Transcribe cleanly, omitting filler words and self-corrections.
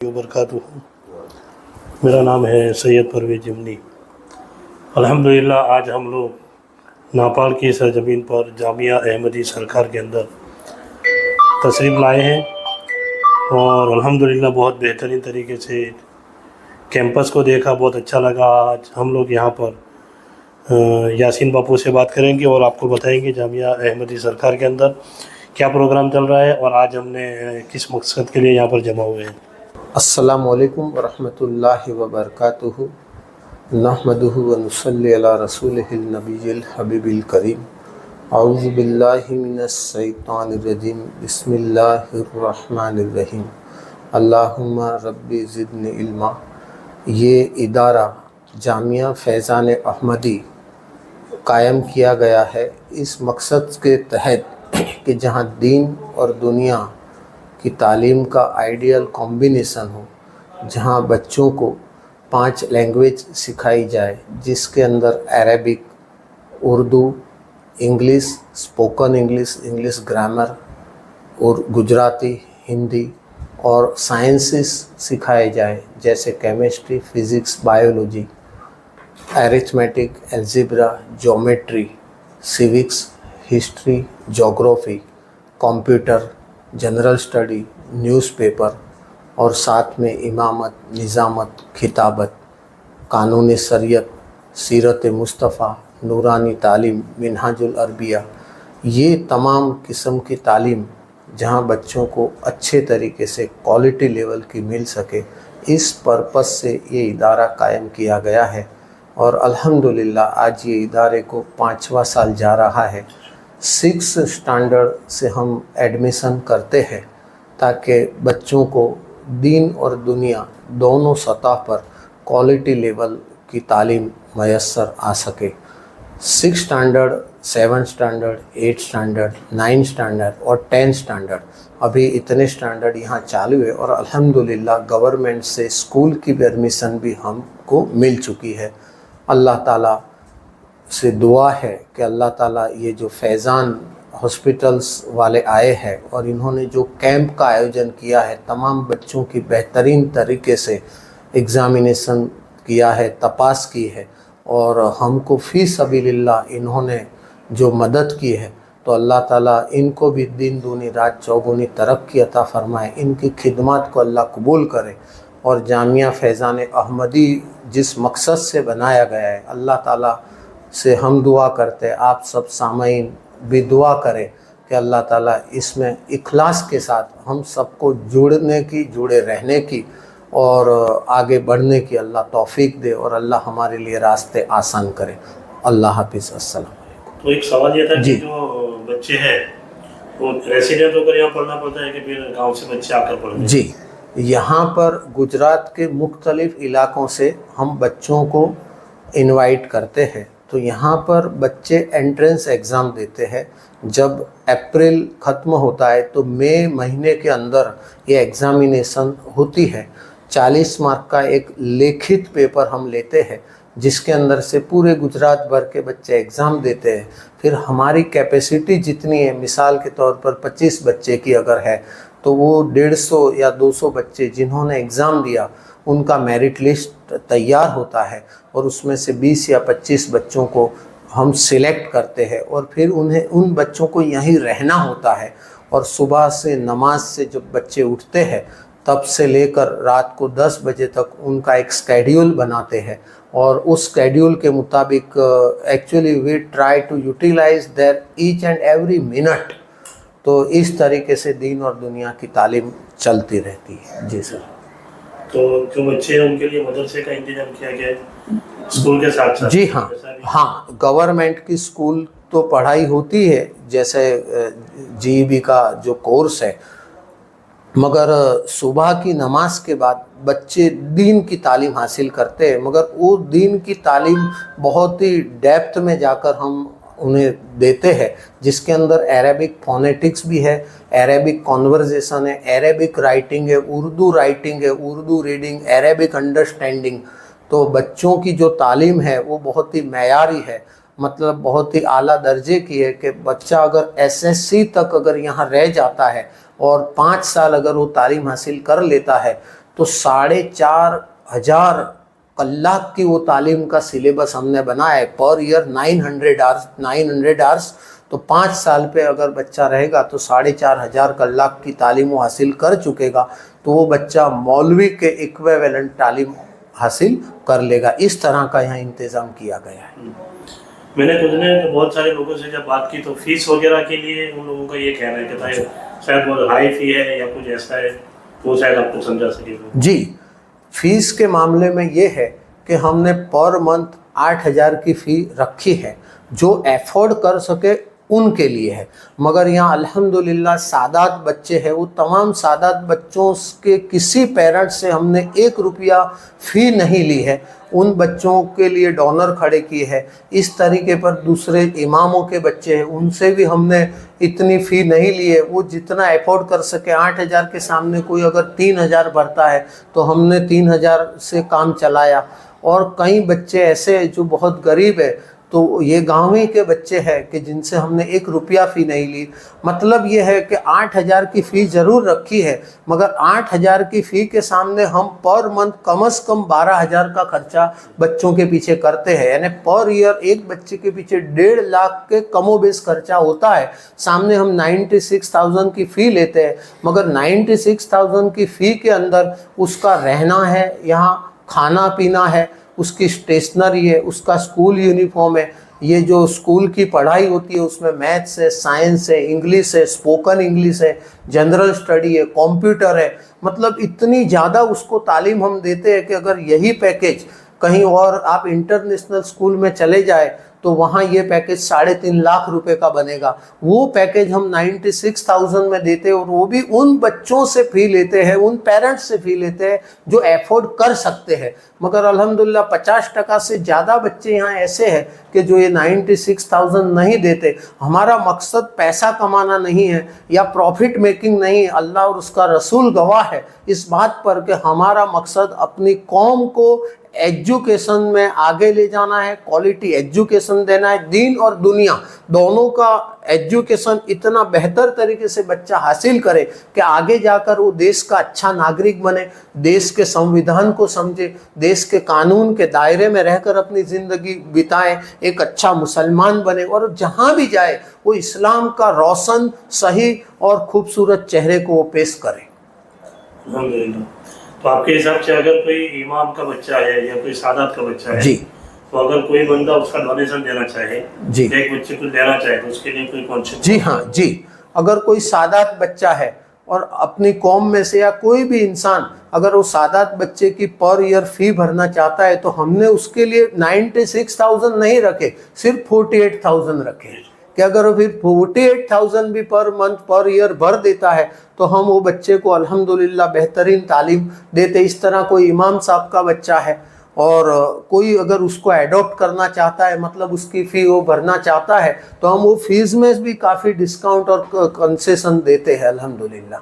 वबरकातुहू। मेरा नाम है सैयद परवेज़ जमनी। अल्हम्दुलिल्लाह आज हम लोग नेपाल की सरजमीन पर जामिया अहमदी सरकार के अंदर तशरीफ़ लाए हैं और अल्हम्दुलिल्लाह बहुत बेहतरीन तरीके से कैंपस को देखा, बहुत अच्छा लगा। आज हम लोग यहाँ पर यासीन बापू से बात करेंगे और आपको बताएंगे जामिया अहमदी सरकार के अंदर क्या प्रोग्राम चल रहा है और आज हमने किस मकसद के लिए यहाँ पर जमा हुए हैं। अस्सलामु अलैकुम वरहमतुल्लाहि वबरकातुहू। नहमदुहु व नुसल्ली अला रसूलिहिल नबिय्यिल हबीबिल करीम। औज़ु बिल्लाहि मिनश शैतानिर रजीम। बिस्मिल्लाहिर रहमानिर रहीम। अल्लाहुम्मा रब्बी ज़िदनी इल्मा। ये इदारा जामिया फैज़ान अहमदी कायम किया गया है इस मकसद के तहत कि जहाँ दीन और दुनिया की तालीम का आइडियल कॉम्बिनेशन हो, जहाँ बच्चों को 5 लैंग्वेज सिखाई जाए जिसके अंदर Arabic, Urdu, English, spoken English, English grammar और गुजराती, हिंदी और साइंसेस सिखाए जाए जैसे chemistry, physics, biology, arithmetic, algebra, geometry, civics, history, geography, computer, general study, newspaper और साथ में इमामत, निज़ामत, खिताबत, कानून शरीयत, सीरत मुस्तफ़ा, नूरानी तालीम, मिनहाजुल अरबिया, ये तमाम किस्म की तालीम जहाँ बच्चों को अच्छे तरीके से क्वालिटी लेवल की मिल सके, इस पर्पस से ये इदारा कायम किया गया है। और अल्हम्दुलिल्लाह आज ये इदारे को 5वां साल जा रहा है। 6 स्टैंडर्ड से हम एडमिशन करते हैं ताकि बच्चों को दीन और दुनिया दोनों सतह पर क्वालिटी लेवल की तालीम मैसर आ सके। 6 स्टैंडर्ड, 7 स्टैंडर्ड, 8 स्टैंडर्ड, 9 स्टैंडर्ड और 10 स्टैंडर्ड, अभी इतने स्टैंडर्ड यहाँ चालू है और अल्हम्दुलिल्लाह गवर्नमेंट से स्कूल की परमिशन भी हमको मिल चुकी है। अल्लाह ताला से दुआ है कि अल्लाह ताला ये जो फैज़ान हॉस्पिटल्स वाले आए हैं और इन्होंने जो कैंप का आयोजन किया है, तमाम बच्चों की बेहतरीन तरीके से एग्ज़ामिनेशन किया है, तपास की है और हमको फ़ी सबीलिल्लाह इन्होंने जो मदद की है, तो अल्लाह ताला इनको भी दिन दूनी रात चौगुनी तरक्की अता फ़रमाए, इनकी खिदमत को अल्लाह कबूल करे और जामिया फैज़ान अहमदी जिस मकसद से बनाया गया है, अल्लाह ताला से हम दुआ करते हैं, आप सब सामाईन भी दुआ करें कि अल्लाह ताला इसमें इखलास के साथ हम सबको जुड़े रहने की और आगे बढ़ने की अल्लाह तौफीक दे और अल्लाह हमारे लिए रास्ते आसान करे। अल्लाह हाफिज़। अस्सलाम। तो एक सवाल ये था कि जो बच्चे हैं वो रेसिडेंट होकर यहाँ पढ़ना पड़ता है कि फिर गांव से बच्चे आकर पढ़ते हैं? जी, यहाँ पर गुजरात के मुख्तलिफ़ इलाक़ों से हम बच्चों को इनवाइट करते हैं, तो यहाँ पर बच्चे एंट्रेंस एग्ज़ाम देते हैं। जब अप्रैल ख़त्म होता है तो मई महीने के अंदर ये एग्ज़ामिनेशन होती है। 40 मार्क का एक लिखित पेपर हम लेते हैं जिसके अंदर से पूरे गुजरात भर के बच्चे एग्ज़ाम देते हैं। फिर हमारी कैपेसिटी जितनी है, मिसाल के तौर पर 25 बच्चे की अगर है तो वो 150 या 200 बच्चे जिन्होंने एग्ज़ाम दिया उनका मेरिट लिस्ट तैयार होता है और उसमें से 20 या 25 बच्चों को हम सिलेक्ट करते हैं और फिर उन बच्चों को यहीं रहना होता है और सुबह से नमाज से जब बच्चे उठते हैं तब से लेकर रात को 10 बजे तक उनका एक स्केड्यूल बनाते हैं और उस स्केड्यूल के मुताबिक actually we try to utilize their each and every minute. तो इस तरीके से दीन और दुनिया की तालीम चलती रहती है। जी सर। तो जो बच्चे हैं उनके लिए मदरसे का इंतजाम किया गया है स्कूल के साथ साथ? जी हाँ, गवर्नमेंट की स्कूल तो पढ़ाई होती है जैसे जीईबी का जो कोर्स है, मगर सुबह की नमाज के बाद बच्चे दीन की तालीम हासिल करते हैं, मगर वो दीन की तालीम बहुत ही डेप्थ में जाकर हम उन्हें देते हैं जिसके अंदर अरेबिक फोनेटिक्स भी है, अरेबिक कॉन्वर्जेसन है, अरेबिक राइटिंग है, उर्दू राइटिंग है, उर्दू रीडिंग, अरेबिक अंडरस्टैंडिंग। तो बच्चों की जो तालीम है वो बहुत ही मयारी है, मतलब बहुत ही आला दर्जे की है कि बच्चा अगर एसएससी तक अगर यहाँ रह जाता है और 5 साल अगर वो तालीम हासिल कर लेता है तो 4,500 कलाक की वो तालीम का सिलेबस हमने बनाया है। Per year 900 hours. तो 5 साल पे अगर बच्चा रहेगा तो 4,500 कलाक की तालीम वो हासिल कर चुकेगा, तो वो बच्चा मौलवी के इक्विवेलेंट तालीम हासिल कर लेगा। इस तरह का यहाँ इंतज़ाम किया गया है। मैंने खुद ने बहुत सारे लोगों से जब बात की तो फीस वगैरह के लिए उन लोगों का ये कहना है कि शायद बहुत हाई फी है या कुछ ऐसा है, वो शायद आपको समझा सके। जी, फीस के मामले में ये है कि हमने पर मंथ 8,000 की फ़ी रखी है, जो एफोर्ड कर सके उनके लिए है। मगर यहाँ अल्हम्दुलिल्लाह सादात बच्चे हैं, वो तमाम सादात बच्चों के किसी पेरेंट्स से हमने 1 रुपया फ़ी नहीं ली है, उन बच्चों के लिए डोनर खड़े किए हैं। इस तरीके पर दूसरे इमामों के बच्चे हैं, उनसे भी हमने इतनी फ़ी नहीं ली है, वो जितना एफोर्ड कर सके। 8,000 के सामने कोई अगर 3,000 भरता है तो हमने 3,000 से काम चलाया। और कई बच्चे ऐसे हैं जो बहुत गरीब है, तो ये गाँव ही के बच्चे हैं कि जिनसे हमने 1 रुपया फ़ी नहीं ली। मतलब ये है कि 8,000 की फ़ी ज़रूर रखी है, मगर 8,000 की फ़ी के सामने हम पर मंथ कम से कम 12,000 का खर्चा बच्चों के पीछे करते हैं। यानी पर ईयर एक बच्चे के पीछे 1.5 लाख के कमोबेश खर्चा होता है। सामने हम 96,000 की फ़ी लेते हैं, मगर 96,000 की फ़ी के अंदर उसका रहना है, यहाँ खाना पीना है, उसकी स्टेशनरी है, उसका स्कूल यूनिफॉर्म है, ये जो स्कूल की पढ़ाई होती है उसमें मैथ्स है, साइंस है, इंग्लिश है, स्पोकन इंग्लिश है, जनरल स्टडी है, कंप्यूटर है। मतलब इतनी ज़्यादा उसको तालीम हम देते हैं कि अगर यही पैकेज कहीं और आप इंटरनेशनल स्कूल में चले जाए तो वहाँ ये पैकेज 3.5 लाख रुपए का बनेगा। वो पैकेज हम 96,000 में देते हैं, और वो भी उन बच्चों से फ़ी लेते हैं, उन पेरेंट्स से फ़ी लेते हैं जो अफोर्ड कर सकते हैं। मगर अल्हम्दुलिल्लाह 50% से ज़्यादा बच्चे यहाँ ऐसे हैं कि जो ये 96,000 नहीं देते। हमारा मकसद पैसा कमाना नहीं है या प्रॉफिट मेकिंग नहीं है, अल्लाह और उसका रसूल गवाह है इस बात पर कि हमारा मकसद अपनी कौम को एजुकेशन में आगे ले जाना है, क्वालिटी एजुकेशन देना है। दीन और दुनिया दोनों का एजुकेशन इतना बेहतर तरीके से बच्चा हासिल करे कि आगे जाकर वो देश का अच्छा नागरिक बने, देश के संविधान को समझे, देश के कानून के दायरे में रहकर अपनी ज़िंदगी बिताए, एक अच्छा मुसलमान बने, और जहाँ भी जाए वो इस्लाम का रोशन, सही और खूबसूरत चेहरे को वो पेश करे। तो आपके हिसाब से अगर कोई इमाम का बच्चा है या कोई सादात का बच्चा है जी, तो अगर कोई बंदा उसका डोनेशन देना चाहे, जी, एक बच्चे को देना चाहे, तो उसके लिए कोई कॉन्सेप्ट? जी हाँ जी, अगर कोई सादात बच्चा है और अपनी कौम में से या कोई भी इंसान अगर वो सादात बच्चे की पर ईयर फ़ी भरना चाहता है तो हमने उसके लिए 96,000 नहीं रखे, सिर्फ 48,000 रखे कि अगर वो फिर 48,000 भी पर मंथ पर ईयर भर देता है तो हम वो बच्चे को अल्हम्दुलिल्लाह बेहतरीन तालीम देते। इस तरह कोई इमाम साहब का बच्चा है और कोई अगर उसको एडॉप्ट करना चाहता है, मतलब उसकी फ़ी वो भरना चाहता है, तो हम वो फीस में भी काफ़ी डिस्काउंट और कंसेशन देते हैं अल्हम्दुलिल्लाह।